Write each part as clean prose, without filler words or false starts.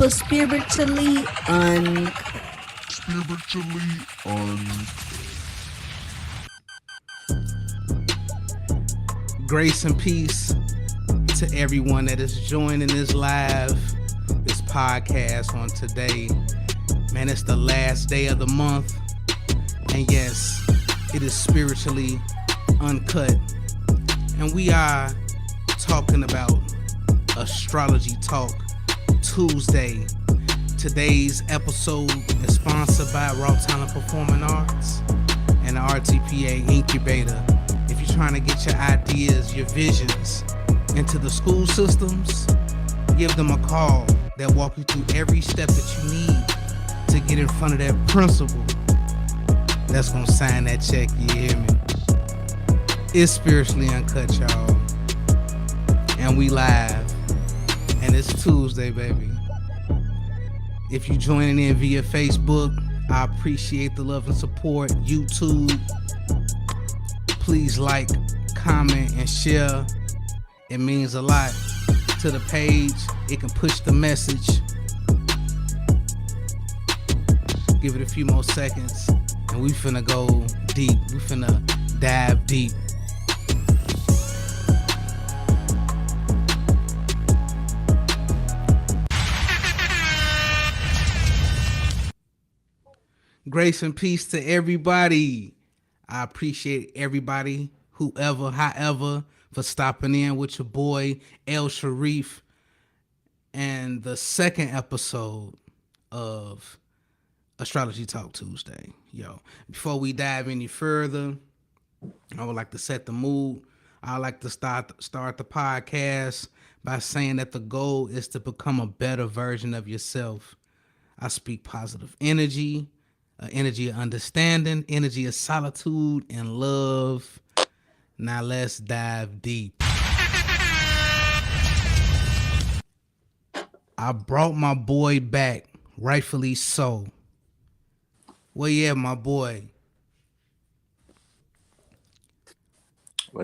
spiritually un. Grace and peace to everyone that is joining this podcast on today. Man, it's the last day of the month. And yes, it is spiritually uncut. And we are talking about Astrology Talk Tuesday. Today's episode is sponsored by Raw Talent Performing Arts and the RTPA Incubator. If you're trying to get your ideas, your visions into the school systems, give them a call. They'll walk you through every step that you need to get in front of that principal that's going to sign that check, you hear me? It's spiritually uncut, y'all. And we live. And it's Tuesday, baby. If you're joining in via Facebook, I appreciate the love and support. YouTube, please like, comment, and share. It means a lot to the page. It can push the message. Give it a few more seconds, and we finna go deep. We finna dive deep. Grace and peace to everybody. I appreciate everybody, whoever, however, for stopping in with your boy El Sharif and the second episode of Astrology Talk Tuesday. Yo, before we dive any further, I would like to set the mood. I like to start the podcast by saying that the goal is to become a better version of yourself. I speak positive energy, energy of understanding, energy of solitude and love. Now let's dive deep. I brought my boy back, rightfully so. Well, yeah, my boy.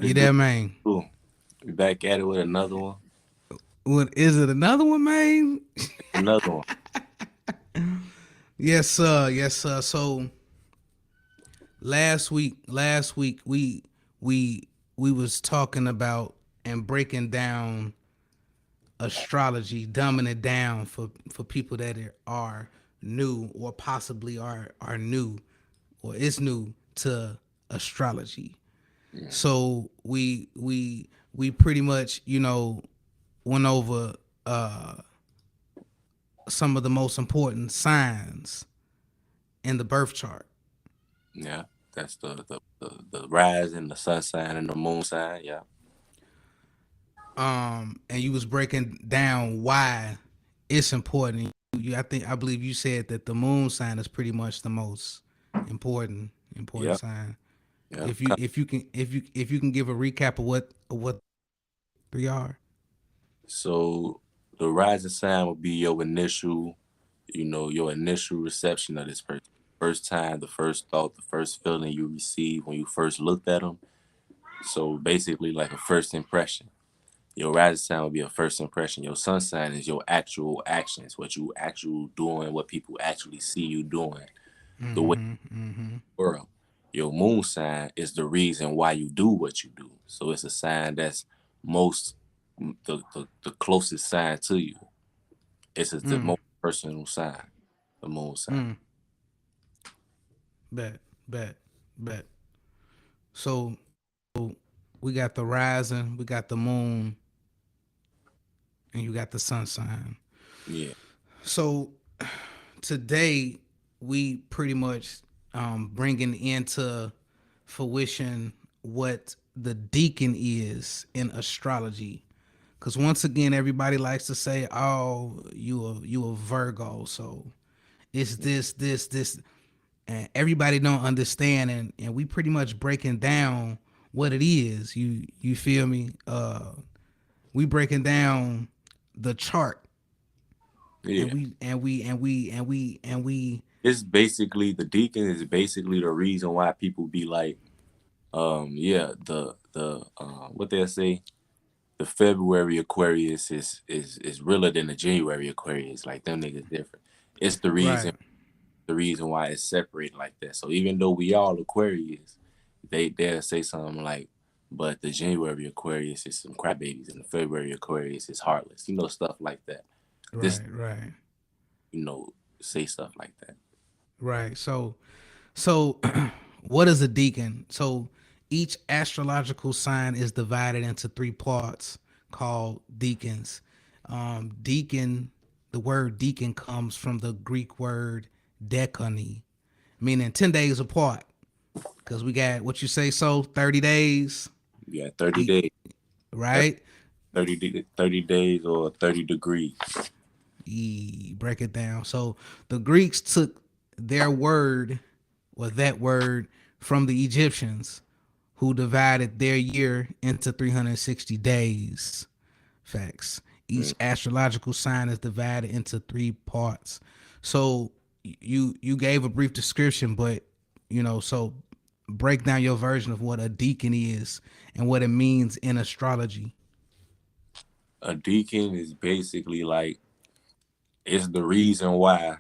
You there, man? Cool. We back at it with another one. What is it? Another one, man? Another one. Yes, sir. Yes, sir. So last week we was talking about and breaking down astrology, dumbing it down for people that are new or possibly are new or is new to astrology. Yeah. So we pretty much, went over some of the most important signs in the birth chart. Yeah, that's the rise and the sun sign and the moon sign. Yeah. And you was breaking down why it's important. I believe you said that the moon sign is pretty much the most important yep. sign. Yep. If you can give a recap of what they are. So the rising sign will be your initial reception of this person. First time, the first thought, the first feeling you receive when you first looked at them. So basically like a first impression. Your rising sign will be a first impression. Your sun sign is your actual actions, what you actually doing, what people actually see you doing, the way world. Your moon sign is the reason why you do what you do. So it's a sign that's most the closest sign to you. It's the most personal sign, the moon sign. Bet. So we got the rising, we got the moon, and you got the sun sign. Yeah. So today we pretty much bringing into fruition what the decan is in astrology. Because once again, everybody likes to say, "Oh, you a Virgo," so it's this, and everybody don't understand, and we pretty much breaking down what it is. You feel me? We breaking down the chart. Yeah. And we. It's basically the decan is basically the reason why people be like, what they say, the February Aquarius is realer than the January Aquarius. Like them niggas different. It's Right. the reason why it's separated like that. So even though we all Aquarius, they'll say something like, but the January Aquarius is some crybabies and the February Aquarius is heartless. Stuff like that. This, Right. Right. you know, say stuff like that. Right. So what is a decan? So each astrological sign is divided into three parts called decans. Decan, the word decan comes from the Greek word decani, meaning 10 days apart. Because we got what you say, so 30 days, You got 30 e- days, right? 30 days or 30 degrees. Break it down. So the Greeks took their word or that word from the Egyptians, who divided their year into 360 days. Facts. Each Mm. astrological sign is divided into three parts. So you gave a brief description, but so break down your version of what a deacon is and what it means in astrology. A deacon is basically like, it's the reason why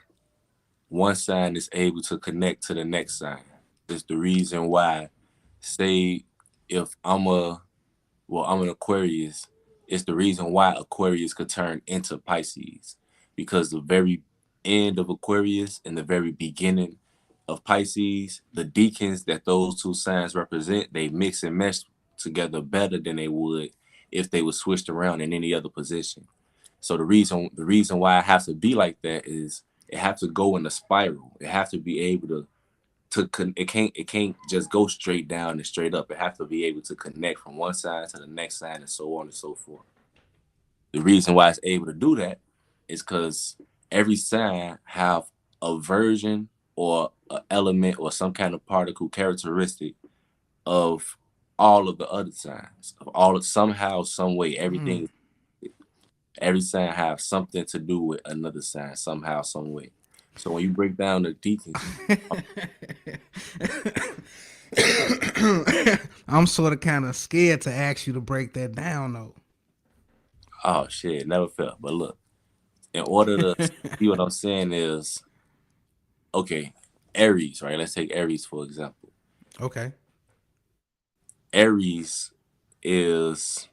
one sign is able to connect to the next sign. It's the reason why, say, if I'm an Aquarius, it's the reason why Aquarius could turn into Pisces. Because the very end of Aquarius and the very beginning of Pisces, the deacons that those two signs represent, they mix and mesh together better than they would if they were switched around in any other position. So the reason why it has to be like that is it has to go in a spiral. It has to be able it can't just go straight down and straight up. It has to be able to connect from one side to the next side and so on and so forth. The reason why it's able to do that is because every sign have a version or an element or some kind of particle characteristic of all of the other signs. Of all of somehow, some way, every sign have something to do with another sign somehow, some way. So when you break down the deacons, I'm sort of kind of scared to ask you to break that down though. oh shit, never felt. But look, in order to see what I'm saying is, okay, Aries, right? Let's take Aries for example. Okay. Aries is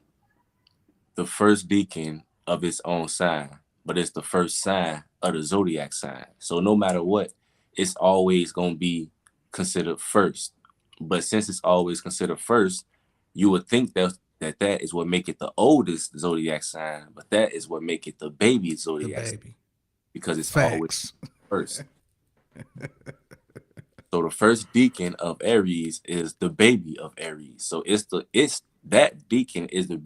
the first deacon of its own sign, but it's the first sign of the zodiac sign. So no matter what, it's always gonna be considered first. But since it's always considered first, you would think that is what make it the oldest zodiac sign, but that is what make it the baby The zodiac sign baby. because it's always Facts. first. So the first deacon of Aries is the baby of Aries. So it's that deacon is the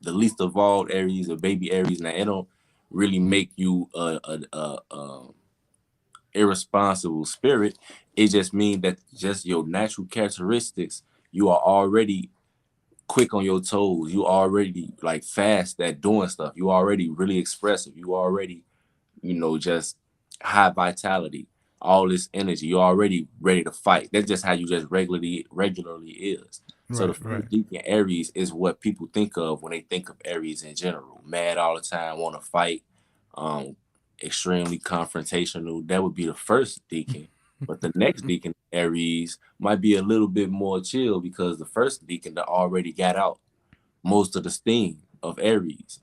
least of all Aries, the baby Aries. Now it don't really make you a irresponsible spirit. It just means that just your natural characteristics, you are already quick on your toes. You already like fast at doing stuff. You already really expressive. You already just high vitality, all this energy. You're already ready to fight. That's just how you just regularly is. So the Right, right. first deacon Aries is what people think of when they think of Aries in general. Mad all the time, want to fight, um, extremely confrontational. That would be the first deacon. But the next deacon Aries might be a little bit more chill because the first deacon that already got out most of the steam of Aries.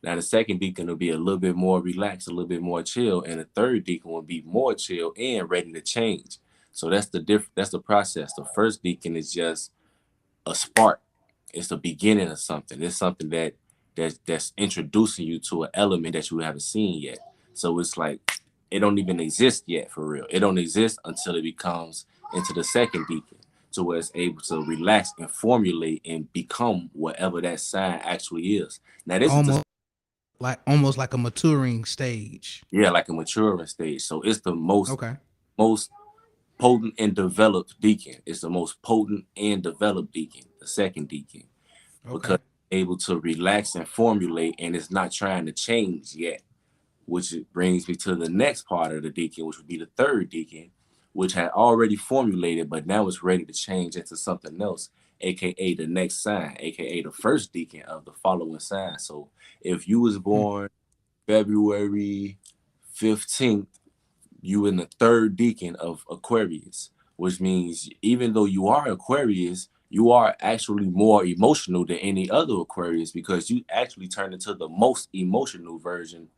Now the second deacon will be a little bit more relaxed, a little bit more chill, and the third deacon will be more chill and ready to change. So that's the process. The first deacon is just a spark. It's the beginning of something. It's something that's introducing you to an element that you haven't seen yet. So it's like it don't even exist yet for real. It don't exist until it becomes into the second deacon, to where it's able to relax and formulate and become whatever that sign actually is. Now this is the Almost like a maturing stage. Yeah, like a maturing stage. So it's the Okay. most potent and developed deacon. It's the most potent and developed deacon, the second deacon, because Okay. it's able to relax and formulate and it's not trying to change yet. Which brings me to the next part of the deacon, which would be the third deacon, which had already formulated, but now it's ready to change into something else. aka the next sign, aka the first decan of the following sign. So if you was born February 15th, you in the third decan of Aquarius, which means even though you are Aquarius, you are actually more emotional than any other Aquarius because you actually turn into the most emotional version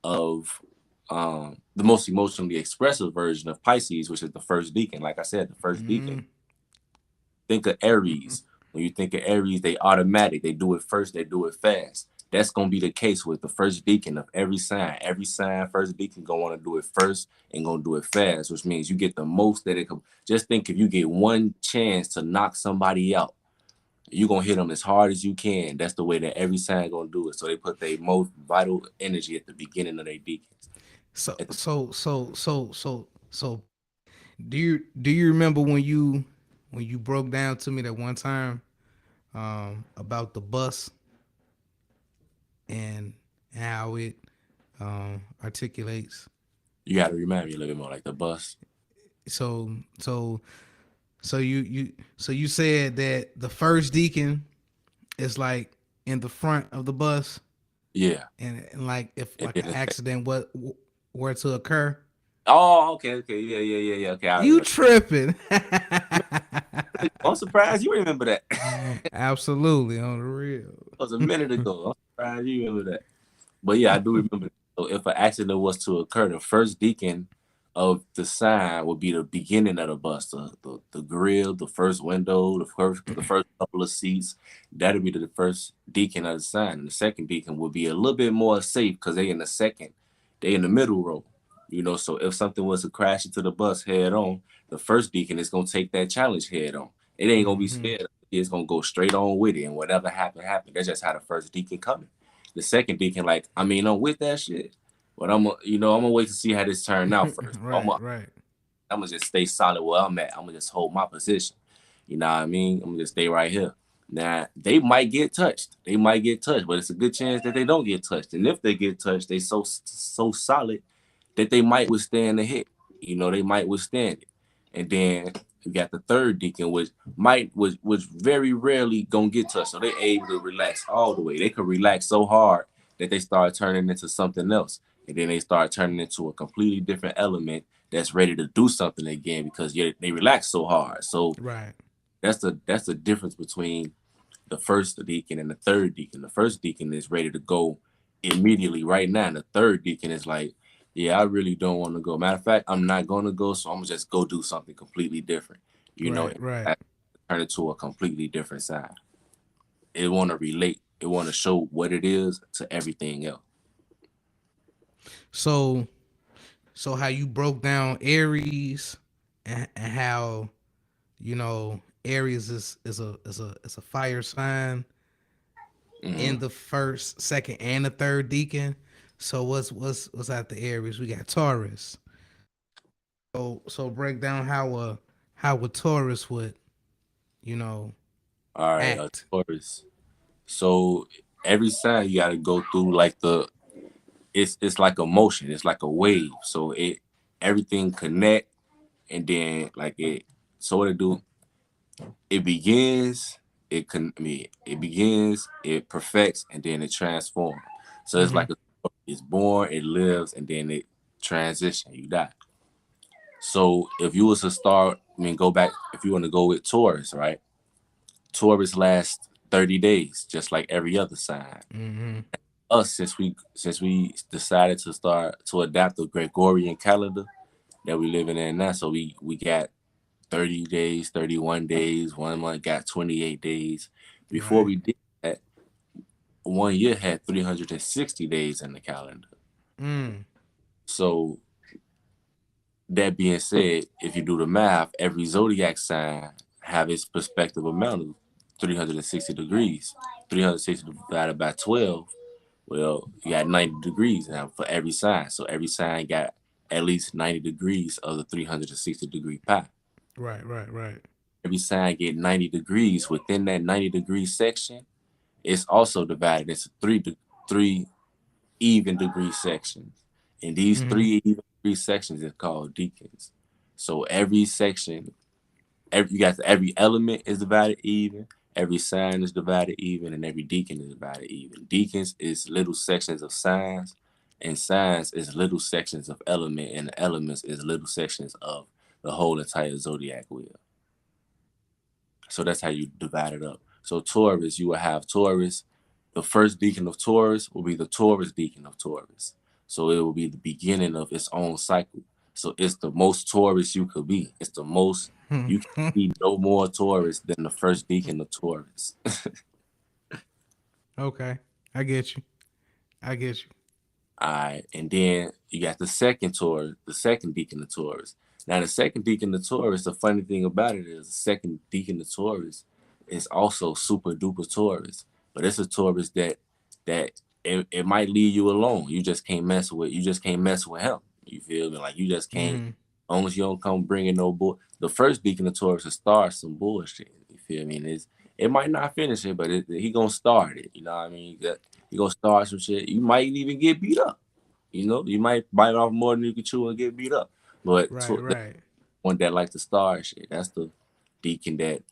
of the most emotionally expressive version of Pisces, which is the first decan. Like I said, the first decan. Think of Aries. When you think of Aries, they automatic. They do it first. They do it fast. That's gonna be the case with the first decan of every sign. Every sign, first decan gonna want to do it first and gonna do it fast, which means you get the most that it could. Just think if you get one chance to knock somebody out, you're gonna hit them as hard as you can. That's the way that every sign gonna do it. So they put their most vital energy at the beginning of their decans. So At the, so so so so so do you remember when you broke down to me that one time about the bus and how it articulates? you got to remind me a little bit more, like the bus. So so so you said that the first deacon is like in the front of the bus, Yeah. and like if And like then an accident what were to occur, oh, okay, yeah, yeah, yeah, yeah. Okay, I you remember. tripping. I'm surprised you remember that. Absolutely on the real. That was a minute ago. I'm surprised you remember that. But yeah, I do remember that. So if an accident was to occur, the first deacon of the sign would be the beginning of the bus, the grill, the first window, the first couple of seats. That'd be the first deacon of the sign. And the second deacon would be a little bit more safe because they in the middle row. So if something was to crash into the bus head on, the first deacon is gonna take that challenge head on. It ain't gonna be scared. It's gonna go straight on with it, and whatever happened. That's just how the first deacon coming. The second deacon, like, I mean, I'm with that shit, but I'm gonna wait to see how this turn out first. Right, right, I'm gonna just stay solid where I'm at. I'm gonna just hold my position. You know what I mean? I'm gonna just stay right here. Now they might get touched. They might get touched, but it's a good chance that they don't get touched. And if they get touched, they so solid that they might withstand the hit. They might withstand it. And then you got the third deacon, which very rarely gonna get touched. So they able to relax all the way. They could relax so hard that they start turning into something else. And then they start turning into a completely different element that's ready to do something again because they relax so hard. So right, that's the difference between the first deacon and the third deacon. The first deacon is ready to go immediately right now. And the third deacon is like, yeah, I really don't want to go. Matter of fact, I'm not going to go, so I'm gonna just go do something completely different. right, And right. turn it to a completely different side. It want to relate. It want to show what it is to everything else. So so how you broke down Aries and how Aries is a fire sign Hmm. in the first, second, and the third deacon. So what's after Aries? We got Taurus. So break down how a Taurus would you know All right, act. Taurus. So every sign you got to go through like it's like a motion. It's like a wave. So everything connect and then like it. So what it do? It begins. It begins. It perfects and then it transforms. So it's Mm-hmm. like it's born, it lives, and then it transition. You die. So if you was to start, go back. If you want to go with Taurus, right? Taurus lasts 30 days, just like every other sign. Mm-hmm. Us, since we decided to start to adapt the Gregorian calendar that we living in now, so we got 30 days, 31 days, 1 month got 28 days. Before Right. we did that, 1 year had 360 days in the calendar. Mm. So that being said, if you do the math, every zodiac sign have its perspective amount of 360 degrees. 360 divided by 12. Well, you got 90 degrees now for every sign. So every sign got at least 90 degrees of the 360-degree pie. Right. Right. Right. Every sign get 90 degrees. Within that 90-degree section, it's also divided into three even degree sections. And these Mm-hmm. three even degree sections is called decans. So every section every element is divided even, every sign is divided even, and every decan is divided even. Decans is little sections of signs, and signs is little sections of element, and the elements is little sections of the whole entire zodiac wheel. So that's how you divide it up. So Taurus, you will have Taurus. The first decan of Taurus will be the Taurus decan of Taurus. So it will be the beginning of its own cycle. So it's the most Taurus you could be. It's the most you can be no more Taurus than the first decan of Taurus. Okay, I get you. I get you. All right, and then you got the second Taurus, the second decan of Taurus. Now, the second decan of Taurus, the funny thing about it is the second decan of Taurus is also super duper Taurus, but it's a Taurus that it might leave you alone. You just can't mess with him. You feel me? Like you just can't. Mm-hmm. As long as you don't come bringing no bull. The first deacon of Taurus will start some bullshit. You feel me? And it might not finish it, but he gonna start it. You know what I mean? He gonna start some shit. You might even get beat up. You know, you might bite off more than you can chew and get beat up. But Right, the right. one that likes to start shit, that's the deacon that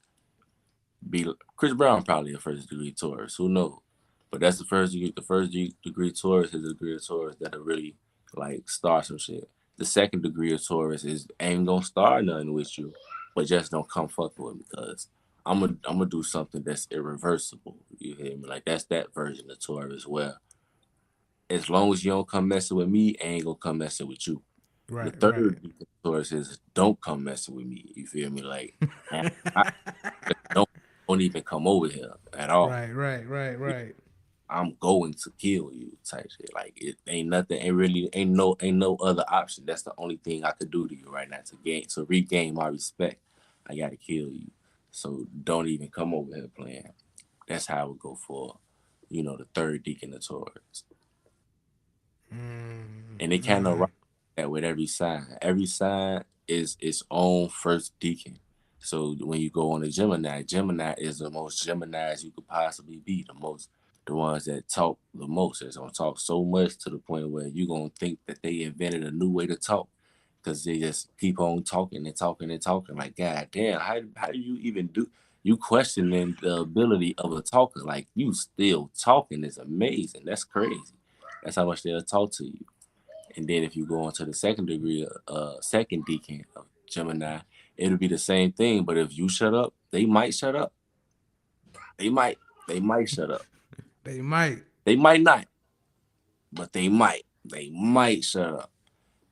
be Chris Brown probably a first degree Taurus. Who knows? But that's the first degree. The first degree Taurus is a degree of Taurus that'll really like start some shit. The second degree of Taurus is ain't gonna start nothing with you, but just don't come fuck with me because I'm gonna do something that's irreversible. You hear me? Like that's that version of Taurus where as long as you don't come messing with me, I ain't gonna come messing with you. The Right, right. third Taurus is don't come messing with me. You feel me? Like man, I don't don't even come over here at all. Right, right, right, right. I'm going to kill you type shit. Like it ain't nothing, ain't no other option. That's the only thing I could do to you right now to regain my respect. I gotta kill you. So don't even come over here playing. That's how I would go for, the third deacon of Taurus. And they kind of Mm-hmm. rock that with every sign. Every sign is its own first deacon. So when you go on a Gemini, Gemini is the most Geminis you could possibly be. The ones that talk the most. They're gonna talk so much to the point where you're gonna think that they invented a new way to talk because they just keep on talking and talking and talking. Like, God damn, how do you even do? You questioning the ability of a talker. Like, you still talking is amazing. That's crazy. That's how much they'll talk to you. And then if you go on to the second degree, second decan of Gemini, it'll be the same thing. But if you shut up, they might shut up. They might. They might shut up. They might. They might not, but they might. They might shut up.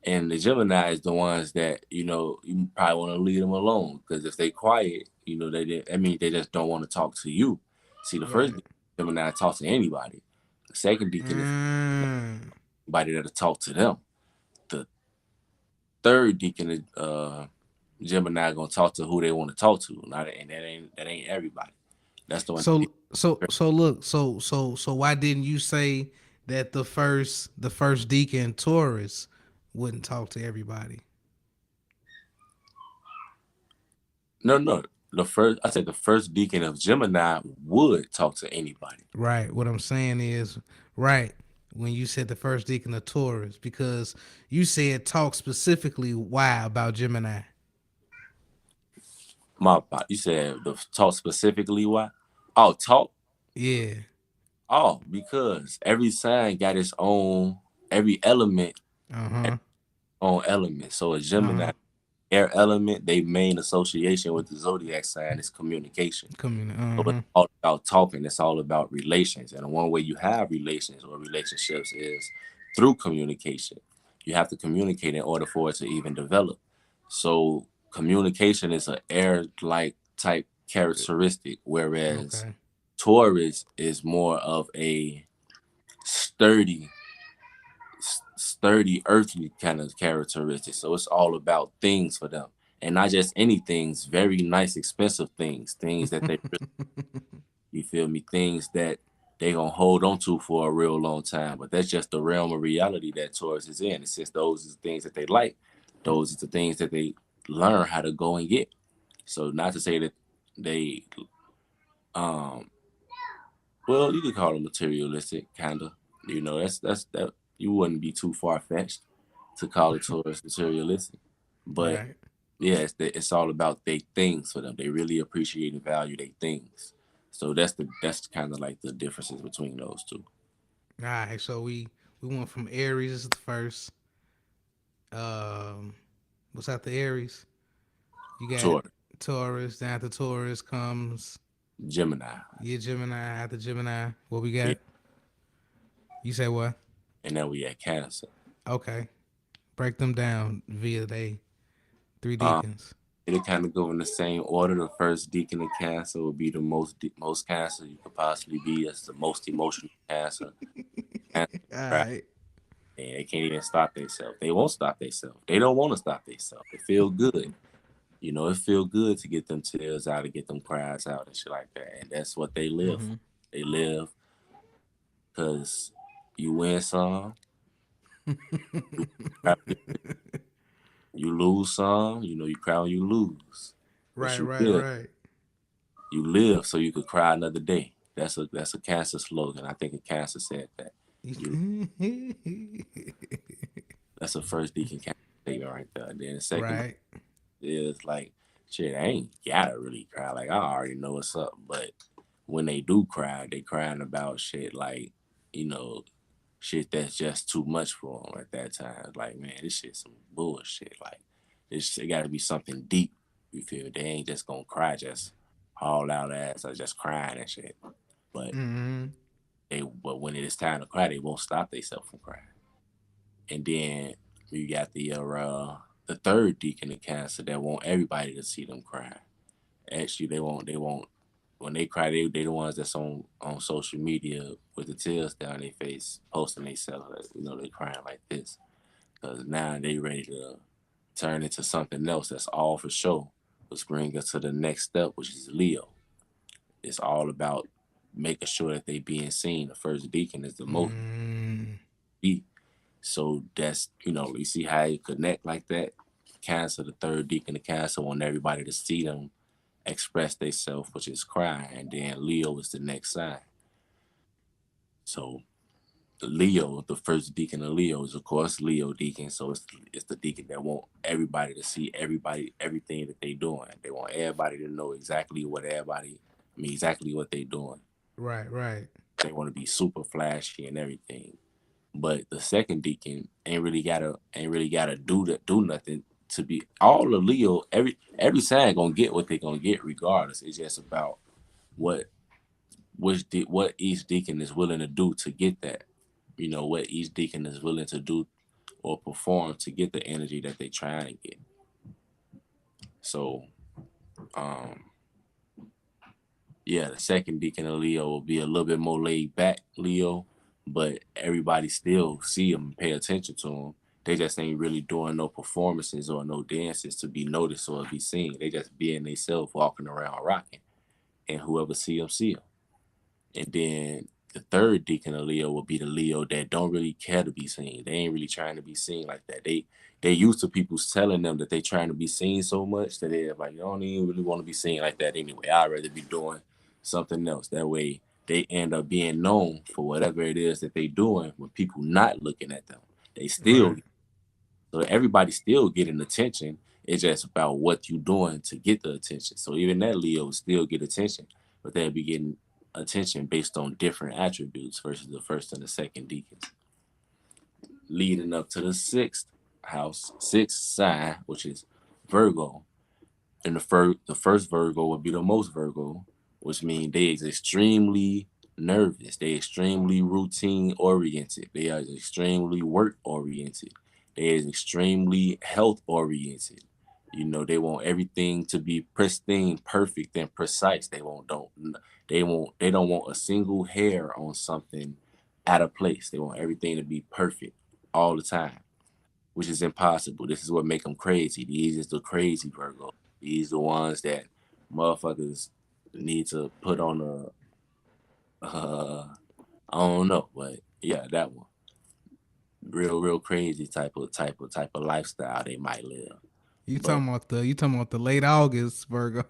And the Gemini is the ones that you probably want to leave them alone because if they quiet, they didn't. I mean, they just don't want to talk to you. See, the first Right. Gemini talks to anybody. The second deacon is Mm. anybody that'll talk to them. The third deacon is Gemini gonna talk to who they want to talk to. Not and that ain't everybody. That's the one. So look, so why didn't you say that the first deacon Taurus wouldn't talk to everybody? No. I said the first deacon of Gemini would talk to anybody. Right. What I'm saying is, right, when you said the first deacon of Taurus, because you said talk specifically why about Gemini. You said the talk specifically why? Oh, talk. Yeah. Oh, because every sign got its own. Every element got Uh-huh. its own element. So a Uh-huh. Gemini air element, their main association with the zodiac sign is communication. So it's Uh-huh. all about talking. It's all about relations. And one way you have relations or relationships is through communication. You have to communicate in order for it to even develop. So communication is an air-like type characteristic, whereas Okay. Taurus is more of a sturdy, sturdy, earthly kind of characteristic. So it's all about things for them. And not just any things, very nice, expensive things that they you feel me? Things that they gonna hold on to for a real long time. But that's just the realm of reality that Taurus is in. It's just those is the things that they like. Those is the things that they learn how to go and get. So not to say that they um well, you could call them materialistic, kinda. That you wouldn't be too far fetched to call it Taurus materialistic. But Right. Yeah, it's all about they things for them. They really appreciate and value their things. So that's kind of like the differences between those two. All right, so we went from Aries is the first. Um, what's after Aries? You got Taurus, Taurus. Then after Taurus comes Gemini, yeah Gemini. After Gemini, what we yeah, got? You say what? and then we had Cancer. Okay, break them down via they three Um, deacons. it'll kind of go in the same order. The first deacon of Cancer will be the most Cancer you could possibly be. It's the most emotional Cancer. Cancer All cry, right. and they can't even stop themselves. They won't stop themselves. They don't want to stop themselves. It feel good. You know, it feel good to get them tears out and get them cries out and shit like that. And that's what they live for. Mm-hmm. They live because you win some, you cry, you lose some. You know, you cry when you lose, but Right, right, right. you live so you could cry another day. That's a Cancer slogan. I think a Cancer said that. You that's a first Deacon Cancer statement right there. And then the second right. is like, shit, I ain't gotta really cry. Like I already know what's up. But when they do cry, they crying about shit like, you know, shit that's just too much for them at that time. Like, man, this shit's some bullshit. Like, it got to be something deep. You feel? They ain't just gonna cry, just haul out ass or just crying and shit. But Mm-hmm. but when it is time to cry, they won't stop themselves from crying. And then you got the third deacon of Cancer that want everybody to see them crying. Actually, they won't when they cry, they the ones that's on social media with the tears down their face, posting themselves. You know, they crying like this because now they ready to turn into something else that's all for show, which brings us to the next step, which is Leo. It's all about making sure that they being seen. The first deacon is the most Mm, beat. So that's, you see how it connect like that. Cancer, the third deacon of Cancer, want everybody to see them express themselves, which is cry, and then Leo is the next sign. So Leo, the first deacon of Leo, is of course Leo deacon. So it's the deacon that want everybody to see everything that they doing. They want everybody to know exactly what they doing. right, right. They want to be super flashy and everything. But the second deacon ain't really gotta do nothing to be all of Leo. Every sign gonna get what they gonna get regardless. It's just about what what each deacon is willing to do to get that. What each deacon is willing to do or perform to get the energy that they trying to get. So um yeah, the second deacon of Leo will be a little bit more laid back Leo, but everybody still see him and pay attention to him. They just ain't really doing no performances or no dances to be noticed or be seen. They just being themselves walking around rocking, and whoever see him. And then the third deacon of Leo will be the Leo that don't really care to be seen. They ain't really trying to be seen like that. They used to people telling them that they trying to be seen so much that they're like, you don't even really want to be seen like that anyway. I'd rather be doing something else. That way they end up being known for whatever it is that they doing when people not looking at them. They still Right. so everybody still getting attention. It's just about what you doing to get the attention. So even that Leo will still get attention, but they'll be getting attention based on different attributes versus the first and the second deacons. Leading up to the sixth sign, which is Virgo. And the first Virgo would be the most Virgo, which means they is extremely nervous. They extremely routine oriented. They are extremely work oriented. They is extremely health oriented. They want everything to be pristine, perfect, and precise. They don't want a single hair on something out of place. They want everything to be perfect all the time, which is impossible. This is what make them crazy. These is the crazy Virgos. These the ones that motherfuckers need to put on I don't know, but yeah, that one. Real crazy type of lifestyle they might live. But You talking about the late August Virgos.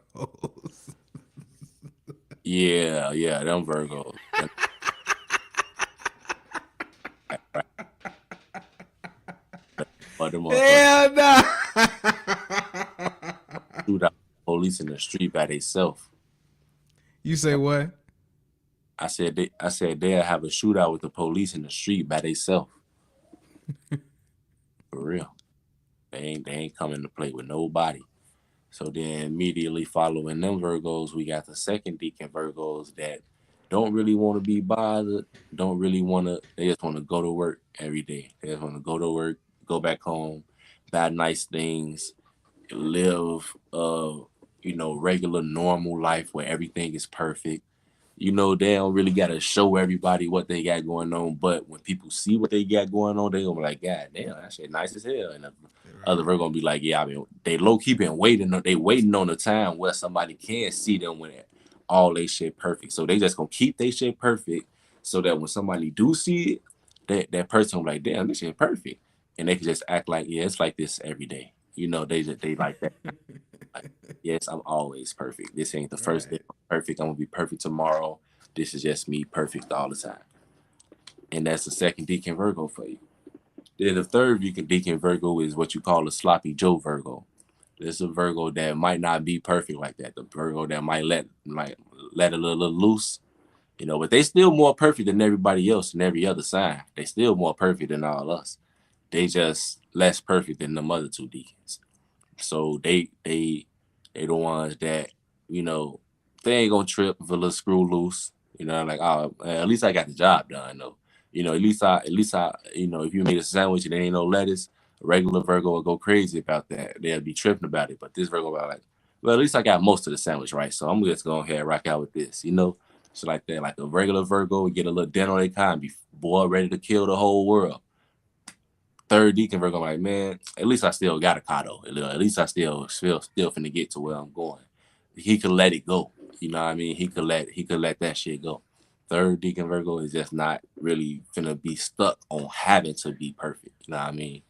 yeah, them Virgos. But the motherfuckers. Hell no. shootout with police in the street by themselves. You say what? I said they'll have a shootout with the police in the street by themselves. For real. They ain't coming to play with nobody. So then immediately following them Virgos, we got the second Decan Virgos that don't really want to be bothered, don't really want to, they just want to go to work every day. They just want to go to work, go back home, buy nice things, live regular normal life where everything is perfect. They don't really gotta show everybody what they got going on, but when people see what they got going on, they gonna be like, God damn, that shit nice as hell. And the other Right. Virgo gonna be like, yeah, I mean, they low key been waiting. They waiting on the time where somebody can see them when all they shit perfect. So they just gonna keep they shit perfect, so that when somebody do see it, that person will be like, damn, this shit perfect, and they can just act like, yeah, it's like this every day. They like that. Like, yes, I'm always perfect. This ain't the first day Right. I'm perfect. I'm gonna be perfect tomorrow. This is just me perfect all the time. And that's the second Decan Virgo for you. Then the third Decan Virgo is what you call a sloppy Joe Virgo. This is a Virgo that might not be perfect like that. The Virgo that might let a little loose, but they still more perfect than everybody else in every other sign. They still more perfect than all us. They just less perfect than them other two Deacons. So they the ones that, you know, they ain't gonna trip if a little screw loose. Like, oh, at least I got the job done though. At least I, if you made a sandwich and there ain't no lettuce, a regular Virgo will go crazy about that. They'll be tripping about it. But this Virgo will be like, well, at least I got most of the sandwich right. So I'm just going ahead and rock out with this. So like that, like a regular Virgo, get a little dent on their car and be boy ready to kill the whole world. Third Deacon Virgo, I'm like, man, at least I still got a car though. At least I still finna get to where I'm going. He could let it go. You know what I mean? He could let that shit go. Third Deacon Virgo is just not really finna be stuck on having to be perfect. You know what I mean?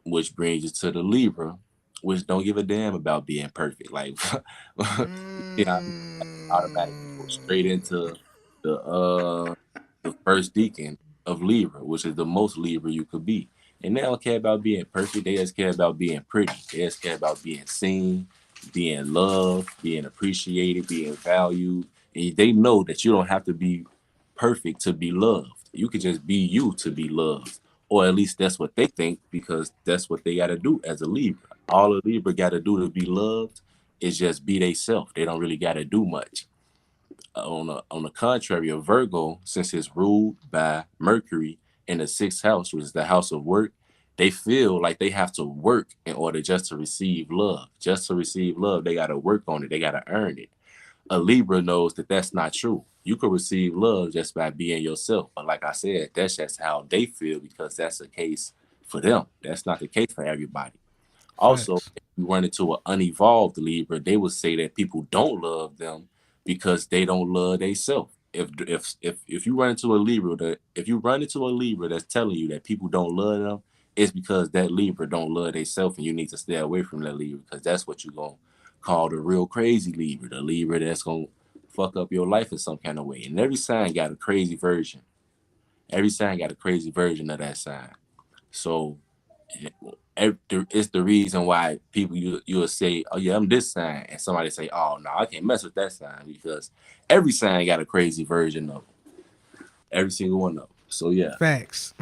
Which brings you to the Libra, which don't give a damn about being perfect. Like, yeah, automatically go straight Mm. into the first deacon of Libra, which is the most Libra you could be. And they don't care about being perfect. They just care about being pretty. They just care about being seen, being loved, being appreciated, being valued. And they know that you don't have to be perfect to be loved. You could just be you to be loved. Or at least that's what they think, because that's what they gotta do as a Libra. All a Libra gotta do to be loved is just be they self. They don't really gotta do much. On the contrary, a Virgo, since it's ruled by Mercury in the sixth house, which is the house of work, they feel like they have to work in order just to receive love. Just to receive love, they got to work on it. They got to earn it. A Libra knows that that's not true. You can receive love just by being yourself. But like I said, that's just how they feel, because that's the case for them. That's not the case for everybody. Also, Facts. if you run into an unevolved Libra, they would say that people don't love them because they don't love themselves. If you run into a Libra that's telling you that people don't love them, it's because that Libra don't love themselves, and you need to stay away from that Libra, because that's what you're gonna call the real crazy Libra, the Libra that's gonna fuck up your life in some kind of way. And every sign got a crazy version. Every sign got a crazy version of that sign. So it's the reason why people you'll say, oh yeah, I'm this sign, and somebody say, oh no, I can't mess with that sign, because every sign got a crazy version of it. Every single one of them. So yeah, Facts.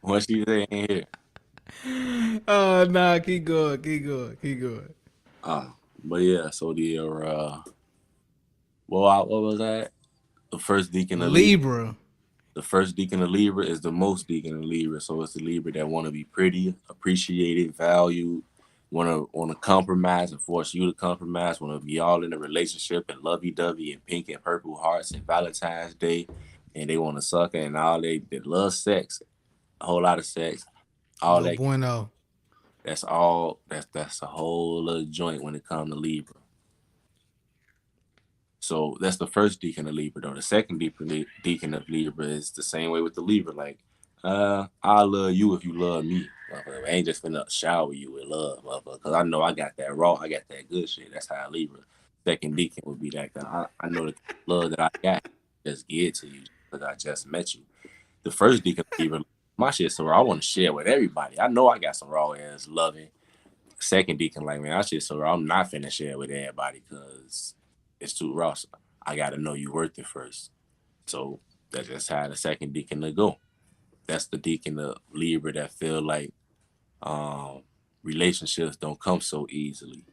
once you say in here, Oh nah, keep going, keep going, keep going. uh, but yeah, so what was that? The first deacon of Libra. Libra. The first deacon of Libra is the most deacon of Libra. So it's the Libra that want to be pretty, appreciated, valued, want to compromise and force you to compromise, want to be all in a relationship and lovey dovey and pink and purple hearts and Valentine's Day, and they want to suck and all they love sex, a whole lot of sex, all No that. bueno. That's all. That's a whole little joint when it comes to Libra. So that's the first deacon of Libra, though. The second deacon of Libra is the same way with the Libra. Like, I love you if you love me. Motherfucker. I ain't just finna shower you with love, motherfucker. Because I know I got that raw, I got that good shit. That's how Libra. Second deacon would be that. I know the love that I got just give to you because I just met you. The first Decan Libra, my shit so raw. I want to share with everybody. I know I got some raw ass loving. Second Decan, like, man, I shit so raw. I'm not finna share with everybody because it's too raw. So I gotta know you worth it first. So that's just how the second Decan to go. That's the Decan of Libra that feel like um relationships don't come so easily.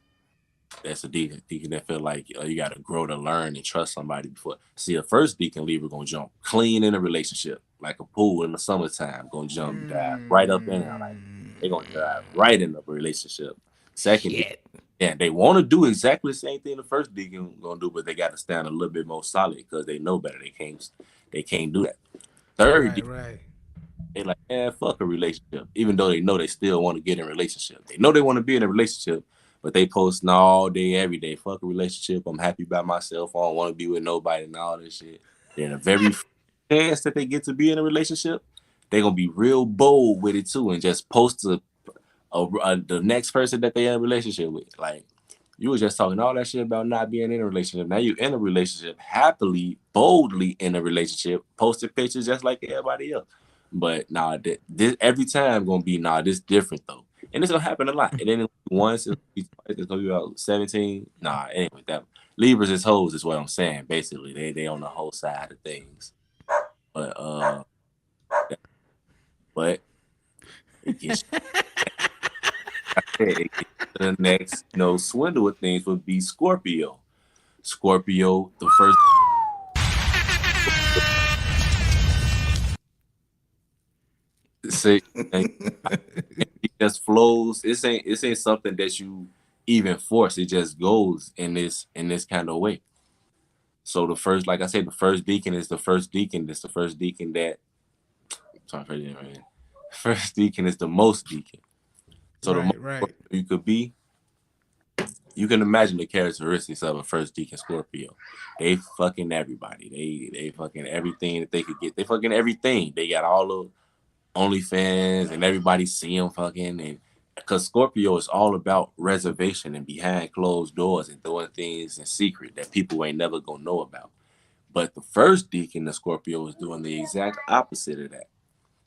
That's a Decan that feel like you got to grow to learn and trust somebody before. See, a first Decan Libra gonna jump clean in a relationship like a pool in the summertime. Gonna jump dive right up in there, like they gonna dive right in the relationship. Second Decan, Shit. yeah, they want to do exactly the same thing the first Decan gonna do, but they got to stand a little bit more solid because they know better. They can't do that. Third Right, Decan, right. they like, fuck a relationship. Even though they know they still want to get in a relationship. They know they want to be in a relationship, but they posting all day, every day. Fuck a relationship. I'm happy by myself. I don't want to be with nobody and all this shit. Then the very chance that they get to be in a relationship, they're gonna be real bold with it too and just post the next person that they in a relationship with. Like, you were just talking all that shit about not being in a relationship. Now you in a relationship, happily, boldly in a relationship, posting pictures just like everybody else. But nah, this every time gonna be this different though, and this gonna happen a lot. It ain't once, it'll be twice. It's gonna be about 17. Nah, anyway, that Libras is hoes is what I'm saying. Basically, they on the whole side of things. But but it gets, it gets to the next, swindle of things would be Scorpio. Scorpio, the first say it just flows. This ain't something that you even force. It just goes in this kind of way. So the first, like I said, the first Decan is the first Decan. It's the first Decan that sorry for that. First Decan is the most Decan. So the most Right, right. you could be, you can imagine the characteristics of a first Decan Scorpio. They fucking everybody. They fucking everything that they could get. They fucking everything. They got all the OnlyFans and everybody see them fucking, and because Scorpio is all about reservation and behind closed doors and doing things in secret that people ain't never gonna know about. But the first Decan of Scorpio is doing the exact opposite of that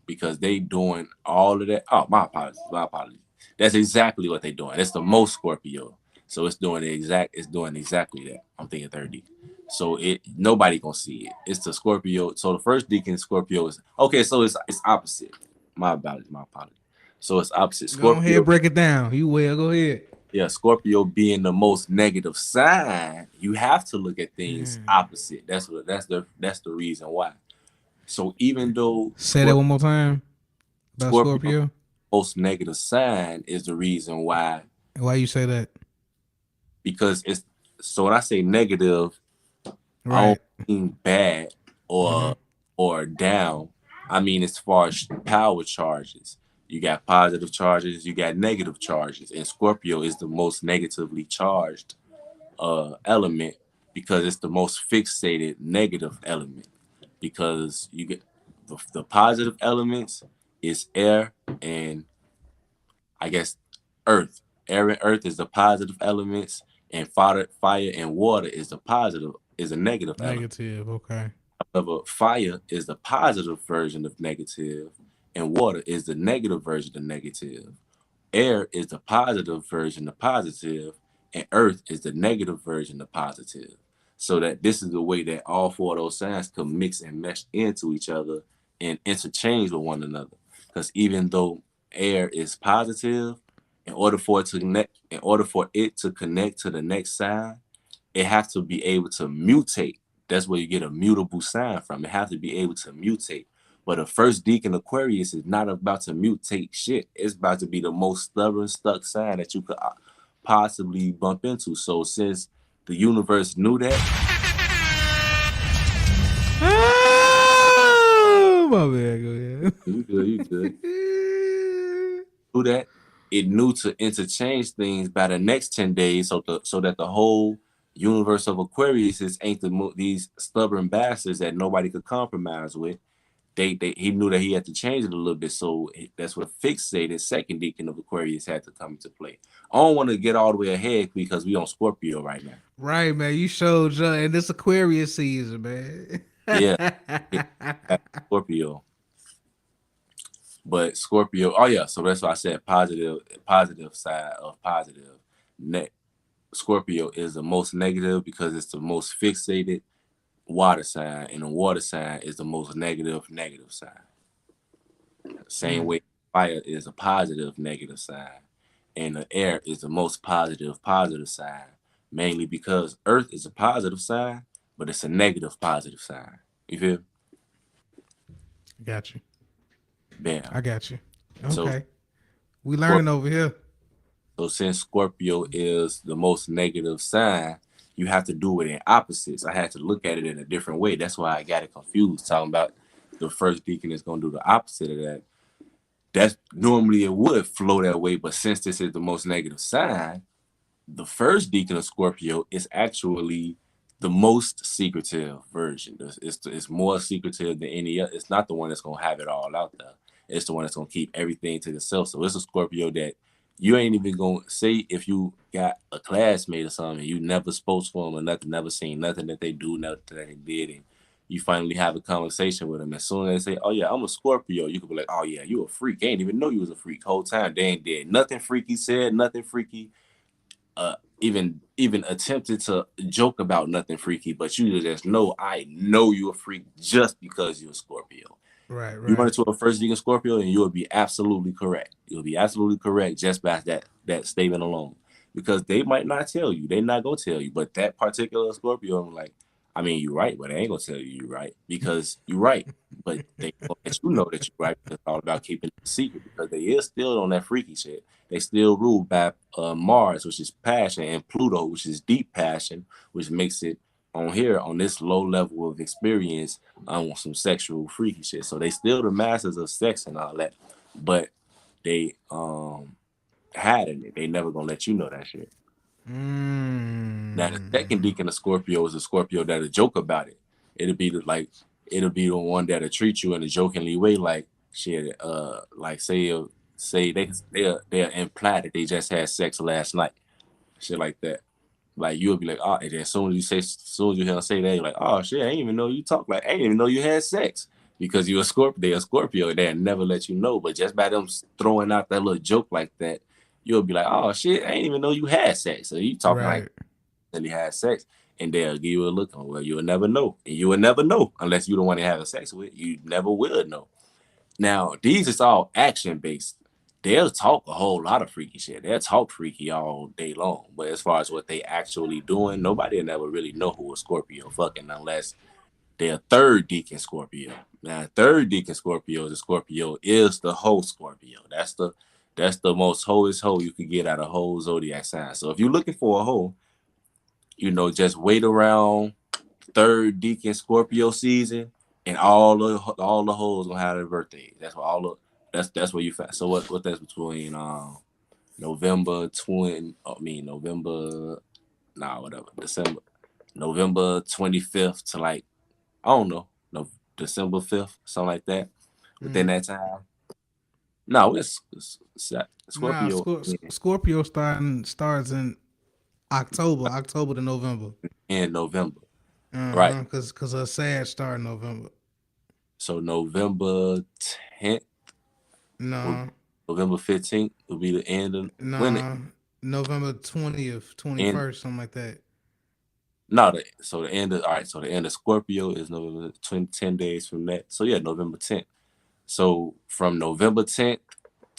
because they doing all of that. Oh, my apologies, my apologies. That's exactly what they doing. It's the most Scorpio, so it's doing It's doing exactly that. I'm thinking 30. So nobody gonna see it. It's the Scorpio. So the first Decan Scorpio is okay. So it's opposite. My apologies, my apologies. So it's opposite. Go Scorpio, ahead, break it down. You will. Go ahead. yeah, Scorpio being the most negative sign, you have to look at things opposite. That's the reason why. So even though Say that one more time about Scorpio Scorpio. most negative sign is the reason why, Why you say that? because it's so when I say negative, I don't Right. mean bad Mm-hmm. or down. I mean as far as power charges. You got positive charges, you got negative charges, and Scorpio is the most negatively charged element because it's the most fixated negative element. Because you get the positive elements is air and I guess earth. Air and earth is the positive elements, and fire and water is a negative element. Negative. Okay. However, fire is the positive version of negative, and water is the negative version of negative. Air is the positive version of positive, and earth is the negative version of positive. So that this is the way that all four of those signs can mix and mesh into each other and interchange with one another. Because even though air is positive, in order for it to connect to the next sign, it has to be able to mutate. That's where you get a mutable sign from. It has to be able to mutate. But the first Decan Aquarius is not about to mutate shit. It's about to be the most stubborn, stuck sign that you could possibly bump into. So since the universe knew that, Oh, my bad. Go ahead. you good, knew that, it knew to interchange things by the next 10 days so that the whole universe of Aquarius ain't these stubborn bastards that nobody could compromise with. He knew that he had to change it a little bit, so that's what fixated second Decan of Aquarius had to come into play. I don't want to get all the way ahead because we on Scorpio right now. Right, man. You showed and this Aquarius season, man. Yeah, yeah, Scorpio. But Scorpio, oh yeah, so that's why I said positive side of positive. Scorpio is the most negative because it's the most fixated water sign, and the water sign is the most negative sign. Same way fire is a positive negative sign, and the air is the most positive sign, mainly because Earth is a positive sign, but it's a negative positive sign. You feel? Got you. Bam. I got you. So Okay. We learning Scorpio, over here. so since Scorpio is the most negative sign, you have to do it in opposites. I had to look at it in a different way. That's why I got it confused. Talking about the first deacon is going to do the opposite of that. That's normally it would flow that way, but since this is the most negative sign, the first deacon of Scorpio is actually the most secretive version. It's more secretive than any other. It's not the one that's gonna have it all out there. It's the one that's gonna keep everything to itself. So it's a Scorpio that you ain't even gonna say if you got a classmate or something, you never spoke to them or nothing, never seen nothing that they do, nothing that they did, and you finally have a conversation with them. As soon as they say, "Oh yeah, I'm a Scorpio," you could be like, "Oh yeah, you a freak." They ain't even know you was a freak whole time. They ain't did nothing freaky, said nothing freaky, even attempted to joke about nothing freaky, but you just know I know you're a freak just because you're a Scorpio. Right, You run right. into a first deacon Scorpio, and you'll be absolutely correct. You'll be absolutely correct just by that statement alone, because they might not tell you. They're not gonna tell you, but that particular Scorpio, I'm like, I mean, you're right, but they ain't gonna tell you you're right because you're right. But they gonna let you know that you're right. It's all about keeping it a secret because they is still on that freaky shit. They still ruled by Mars, which is passion, and Pluto, which is deep passion, which makes it on here on this low level of experience on some sexual freaky shit. So they still the masters of sex and all that, but they hiding it. They never gonna let you know that shit. Now the second Mm. deacon of Scorpio is a Scorpio that'll joke about it. It'll be the like it'll be the one that'll treat you in a jokingly way, like shit. Like say they'll imply that they just had sex last night, shit like that. Like you'll be like, oh, and then as soon as you hear them say that, you're like, oh shit, I didn't even know you talk like, I didn't even know you had sex because you're a Scorpio. They're a Scorpio. They'll never let you know. But just by them throwing out that little joke like that, you'll be like, oh shit, I didn't even know you had sex. So you talking like Right. really had sex, and they'll give you a look on. Well, you'll never know, and you will never know unless you the one to have sex with. You never will know. Now, these is all action based. They'll talk a whole lot of freaky shit. They'll talk freaky all day long. But as far as what they actually doing, nobody will never really know who a Scorpio fucking unless they're third deacon Scorpio. Now, third deacon Scorpio is a Scorpio is the whole Scorpio. That's the most hoest hoe you could get out of whole zodiac sign. So if you're looking for a hoe, just wait around third deacon Scorpio season, and all the hoes gonna have their birthday. That's what all the that's where you find. So what that's between November 20. I mean November. Nah, whatever. November 25th to like I don't know, no December 5th, something like that. Within Mm. that time. No, it's Nah, Scorpio Scorpio starts in October to November. in November, Uh right? huh. Cause her sad start in November. So November 10th will Nah, November 15th will be the end of when the nah. November 20th, end 21st, something like that. no so the end of all right, so the end of Scorpio is November 20, 10 days from that. So yeah, November 10th. So from November 10th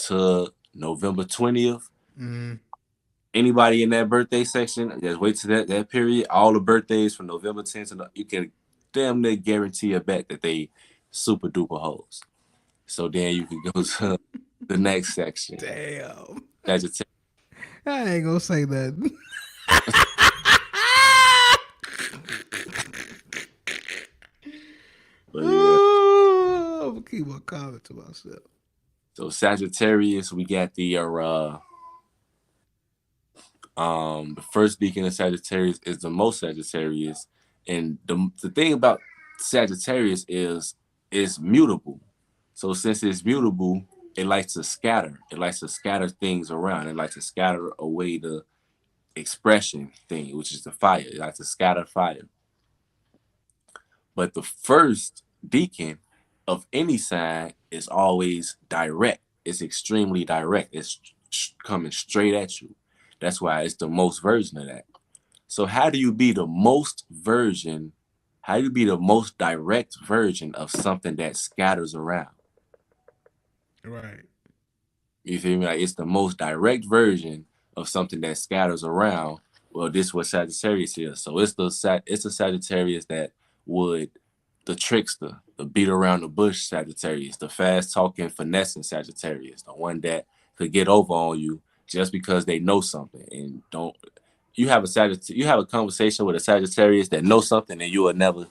to November 20th, Mm. anybody in that birthday section, just wait to that period. All the birthdays from November 10th to you can damn near guarantee a bet that they super duper hoes. So then you can go to the next section. Damn. Sagittarius. I ain't gonna say that. But yeah. I'm gonna keep my comment to myself. So Sagittarius, we got the first deacon of Sagittarius is the most Sagittarius, and the thing about Sagittarius is it's mutable. So since it's mutable, it likes to scatter. It likes to scatter things around. It likes to scatter away the expression thing, which is the fire. It likes to scatter fire. But the first deacon of any sign is always direct. It's extremely direct. It's coming straight at you. That's why it's the most version of that. So how do you be the most version? How do you be the most direct version of something that scatters around? Right. You feel me? Like it's the most direct version of something that scatters around. Well, this is what Sagittarius is. So it's the Sagittarius that would the trickster, the beat around the bush Sagittarius, the fast talking finessing Sagittarius, the one that could get over on you just because they know something and don't. You have a conversation with a Sagittarius that knows something and you will never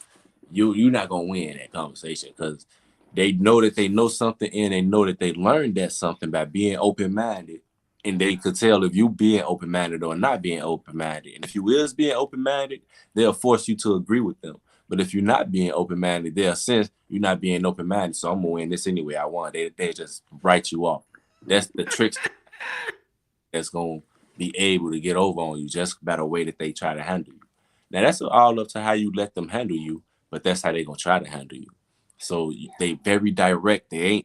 you're not gonna win that conversation because they know something and they know that they learned that something by being open minded, and they could tell if you being open minded or not being open minded. And if you is being open minded, they'll force you to agree with them. But if you're not being open minded, they'll sense you're not being open minded. So I'm gonna win this anyway. I won. They just write you off. That's the tricks that's gonna be able to get over on you just by the way that they try to handle you. Now that's all up to how you let them handle you, but that's how they gonna try to handle you. So they very direct. They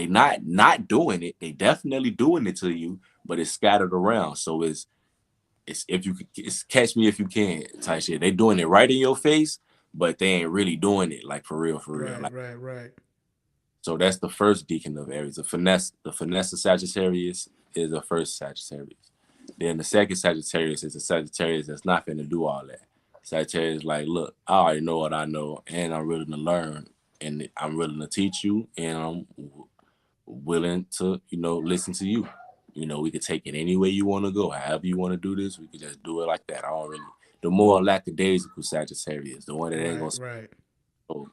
not doing it. They definitely doing it to you, but it's scattered around. So it's if you it's catch me if you can type shit. They doing it right in your face, but they ain't really doing it like for real, for real. Right. Like Right. Right. so that's the first deacon of Aries. The finesse of Sagittarius is the first Sagittarius. Then the second Sagittarius is a Sagittarius that's not finna do all that. Sagittarius is like, look, I already know what I know, and I'm willing to learn, and I'm willing to teach you, and I'm willing to, listen to you. We could take it any way you want to go. However you want to do this, we could just do it like that. I don't really. The more lackadaisical Sagittarius, the one that ain't Right. gonna. Right.